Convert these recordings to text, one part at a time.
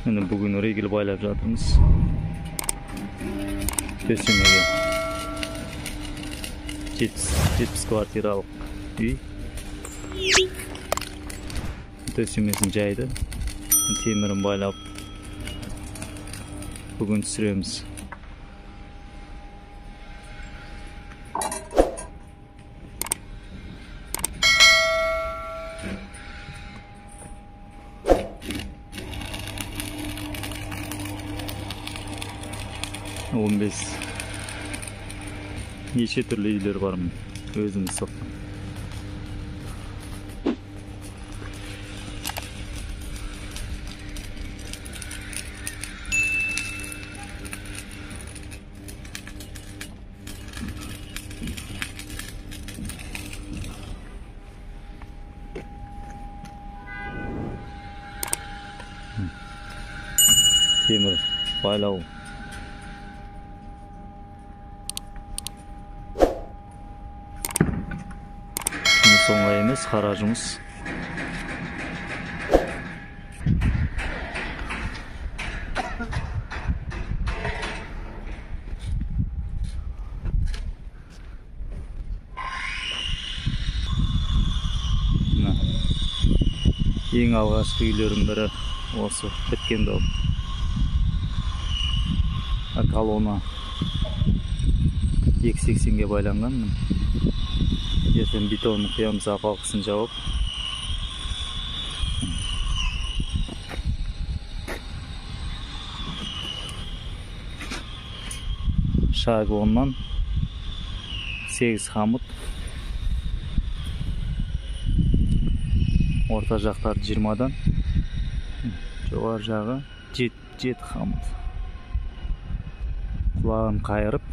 Mine bugün regil baylap жатырмыз. Төсемеге 70 квартиралық үй. Төсемесін жайды. Темірін байлап бүгін түсіреміз. Неше түрлі үйлер бармын, өзіміз соққан. Темір байлау. Оңай емес, қара жұмыс. Ең алғашқы үйлердің бірі осы біткен дау. Колонна 280-ге байланған. Ертең бетонын құямыз, апалқысын жауып. Шаг 10-нан 8 қамыт. Орта жақтар 20-дан. Жоғар жағы 7 қамыт. Құлағын қайырып.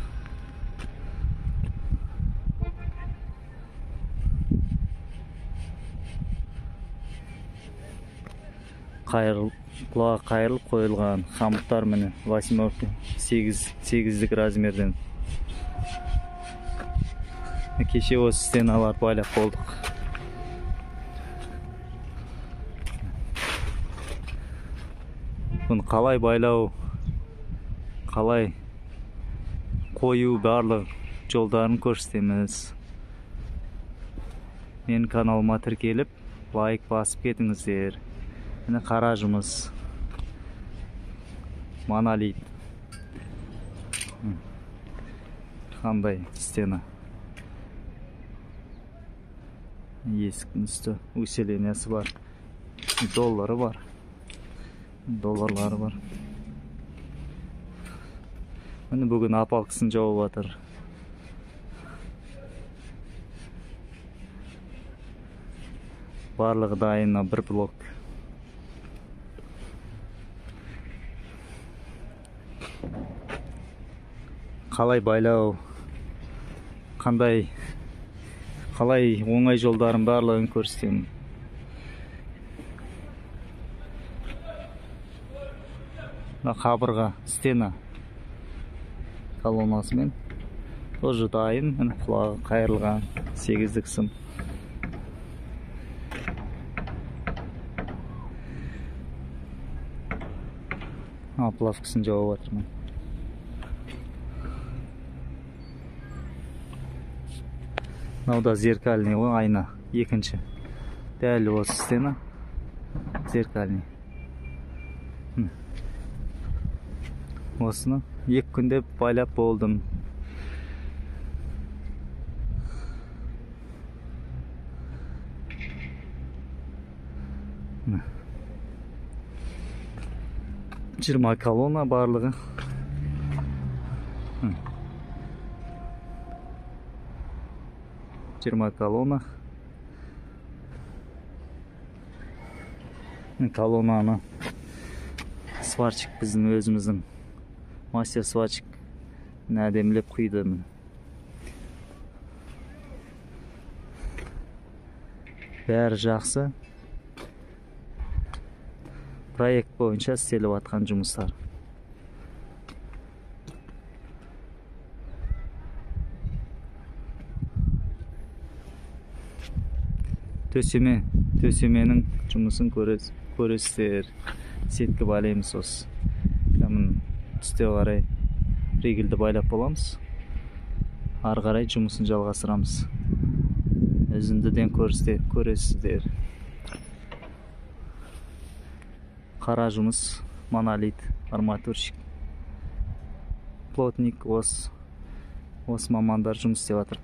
Құлағы қайырылып қойылған қамыттар міне 8-лік размерден. Кеше осы стеналар байлап болдық. Бұны қалай байлау, қалай қою барлық жолдарын көрсетеміз. Мен каналыма тіркеліп, лайк басып кетіңіздер. Міне қара жұмыс. Монолит. Қандай стена. Есіктің үсті усилениясы бар. Доллары бар. Долларлары бар. Міне бүгін апалқысын жауып жатыр. Барлығы дайына бір блок. Қалай байлау, қалай оңай жолдарын барлығын көрсетемін. Қабырға, стена колоннасымен тоже дайын. Құлағы қайырылған 8-лік сым. Плавкасын жауып жатырмын. Мынау зеркальный ғой, айна. Екінші. Дәл осы стена. Зеркальный. Осыны 2 күнде байлап болдым. Жиырма колонна барлығы. Колоннаны сварщик біздің өзіміздің мастер сварщик әдемілеп құйды. Бәрі жақсы. Проект бойынша істеліп атқан жұмыстар. төсеменің жұмысын көресіздер. сетке байлаймыз осы. Мына түсте қарай ригельді байлап боламыз. Ары қарай жұмысын жалғастырамыз. Үзіндіден көресіздер. Қара жұмыс, монолит, арматурщик, плотник, осы мамандар жұмыс істеп жатыр.